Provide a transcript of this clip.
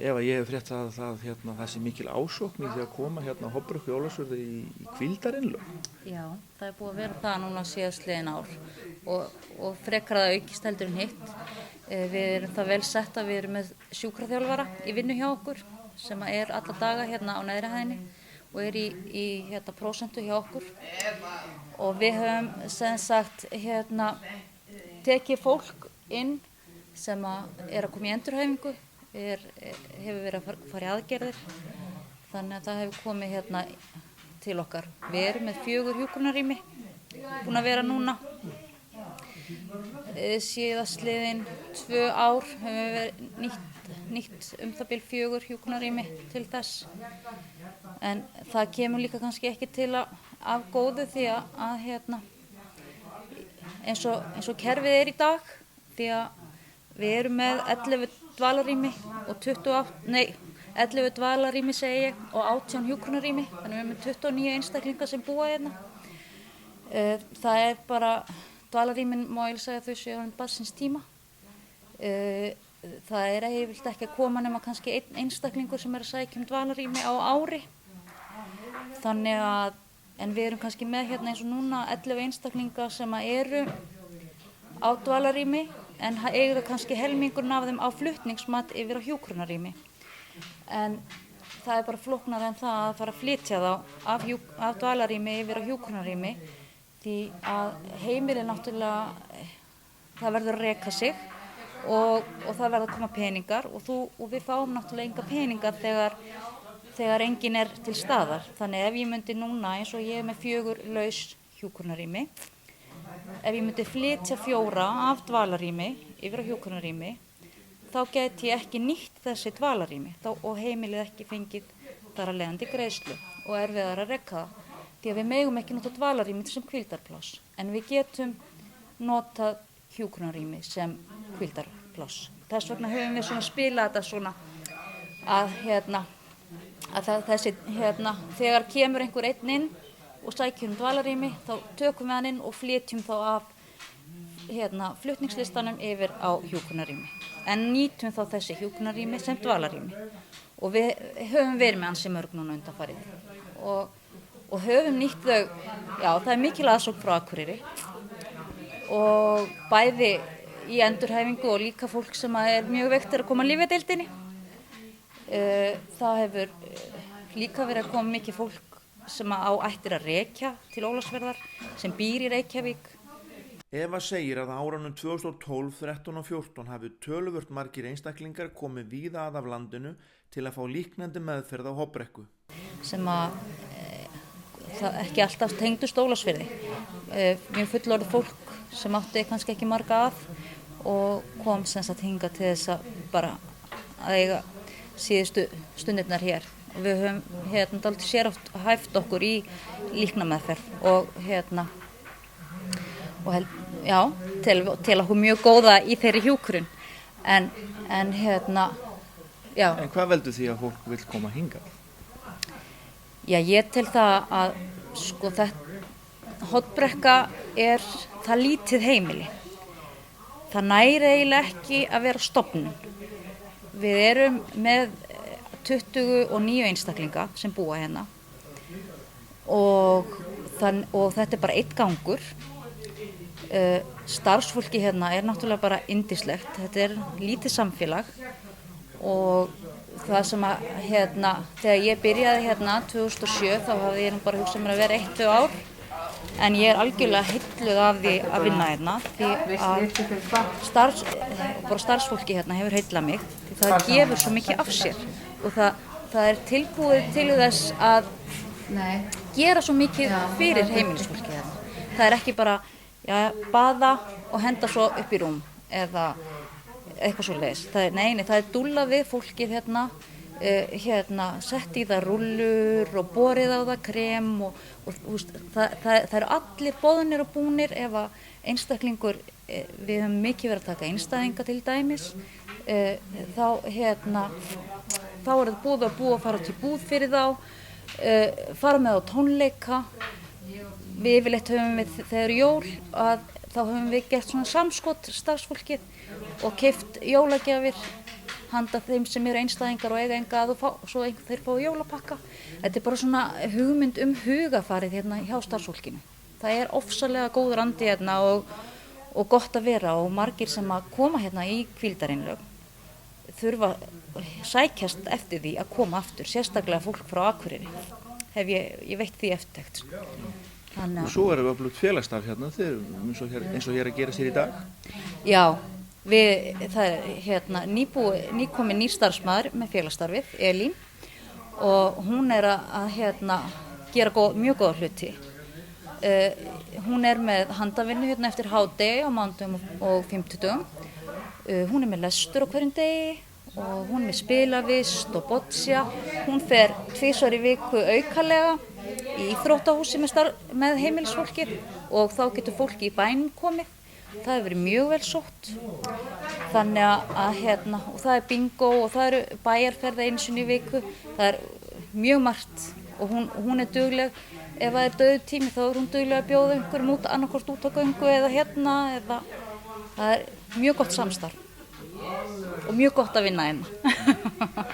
Eva, ég hef frétt það það sé mikil ásókn í því að koma á Hofbrauki Ólafsfirði í hvíldarinnlög. Já, það búið að vera það núna síðastliðin ár og frekar að aukist heldur en hitt. Við erum það vel sett að við erum með sjúkraþjálfara í vinnu hjá okkur sem er alla daga á neðri hæðinni og er í prósentu hjá okkur. Og við höfum sem sagt tekið fólk inn sem er að koma í endurhæfingu, hefur verið að fara í aðgerðir, þannig að það hefur komið til okkar. Við erum með 4 hjúkrunarrými, búin að vera núna. Síðastliðin 2 ár höfum við nýtt það bil 4 hjúkrunarrými til þess. En það kemur líka kannski ekki til af góðu því að eins og kerfið er í dag, því að við erum með 11 dvalarrými og 11 dvalarrými segi ég og 18 hjúkrunarrými, þannig við erum með 29 einstaklingar sem búa hérna. Það er bara, dvalarrýmin má ég segja þau séu barnsins tíma. Það er yfirleitt ekki að koma nema kannski einn einstaklingur sem er að sækja dvalarrými á ári. Þannig að, en við erum kannski með eins og núna 11 einstaklingar sem eru á dvalarrými en eiga kannski helmingurinn af þeim á flutningsmat yfir á hjúkrunarrými. En það er bara flóknara en það að fara að flytja þá af dvalarrými yfir á hjúkrunarrými því að heimilið náttúrulega, það verður að reka sig og það verður að koma peningar og við fáum náttúrulega enga peningar þegar enginn er til staðar. Þannig ef ég myndi núna, eins og ég er með 4 laus hjúkrunarrými, ef ég myndi flytja 4 af dvalarrými yfir á hjúkrunarrými, þá gæti ég ekki nýtt þessi dvalarrými og heimilið ekki fengið þar að leiðandi greiðslu og erfiðar að reka það. Því að við megum ekki nota dvalarrými sem hvíldarpláss, en við getum notað hjúkrunarrými sem hvíldarpláss. Þess vegna höfum við svona spilað þetta svona að þessi þegar kemur einhver einn inn og sækjum dvalarrými, þá tökum við hann inn og flytjum þá af flutningslistanum yfir á hjúkrunarrými. En nýtum þá þessi hjúkrunarrými sem dvalarrými. Og við höfum verið með ansi mörg núna undanfarið. Og höfum nýtt þau, já, það er mikil aðsókn frá Akureyri. Og bæði í endurhæfingu og líka fólk sem er mjög veikt að koma á lyfjadeildinni. Það hefur líka verið að koma mikið fólk sem á ættir að rekja til Ólafsfjarðar, sem býr í Reykjavík. Eva segir að á árunum 2012, 13 og 14 hafi töluvert margir einstaklingar komið víða að af landinu til að fá líknandi meðferð á Hofbrekku. Sem það ekki alltaf tengdust Ólafsfirði. Mjög fullorðið fólk sem átti kannski ekki marga að og kom sem sagt hingað til þess að bara að eiga síðustu stundirnar hér. Og við höfum dálítið sérhæft hæft okkur í líknameðferð og til okkur mjög góða í þeirri hjúkrun. En já. En hvað veldur því að fólk vill koma hingað? Já, ég tel það að Hofbrekka er það lítið heimili. Það næri eiginlega ekki að vera stofnun. Við erum með 29 einstaklinga sem búa hérna og þetta er bara einn gangur. Starfsfólki hérna er náttúrulega bara yndislegt. Þetta er lítið samfélag og það sem að þegar ég byrjaði hérna 2007 þá hafði ég bara hugsað mér að vera 1-2 ár en ég er algjörlega heilluð af því að vinna hérna því að starfsfólki hérna hefur heillað mig því það gefur svo mikið af sér og það er tilbúið til þess að gera svo mikið fyrir heimilisfólki hérna. Það er ekki bara baða og henda svo upp í rúm eða eitthvað svoleiðis. Það er dúllað við fólkið hérna, sett í það rúllur og borið á það krem og það eru allir boðnir og búnir ef að einstaklingur, við höfum mikið verið að taka einstæðinga til dæmis, þá er það búið að fara til búð fyrir þá, fara með á tónleika. Við yfirleitt höfum við þegar jól að þá höfum við gert svona samskot starfsfólkið og keypt jólagjafir handa þeim sem eru einstæðingar og eiga enga og svo þeir fá jólapakka. Þetta bara svona hugmynd hugafarið hérna hjá starfsfólkinu. Það ofsalega góður andi hérna og gott að vera og margir sem að koma hérna í hvíldarinnlög þurfa sækjast eftir því að koma aftur, sérstaklega fólk frá Akureyri. Ég veit því eftirtekt. Og svo erum við öflugt félagsstarf hérna, eins og hér að gera sér í dag. Já, það hérna nýkomin nýr starfsmaður með félagsstarfið, Elín, og hún að hérna gera mjög góða hluti. Hún með handavinnu hérna eftir hádegi á mánudögum og fimmtudögum. Hún með lestur á hverjum degi og hún með spilavist og boccia. Hún fer 2 í viku aukalega í íþróttahúsi með heimilisfólki og þá getur fólki í bænum komið. Það hefur verið mjög vel sótt. Þannig að hérna, og það bingo og það eru bæjarferða einu sinni í viku. Það mjög margt og hún dugleg. Ef það dauður tími þá hún dugleg að bjóða einhverjum út, annarkvort út á göngu eða hérna. Það mjög gott samstarf og mjög gott að vinna hérna.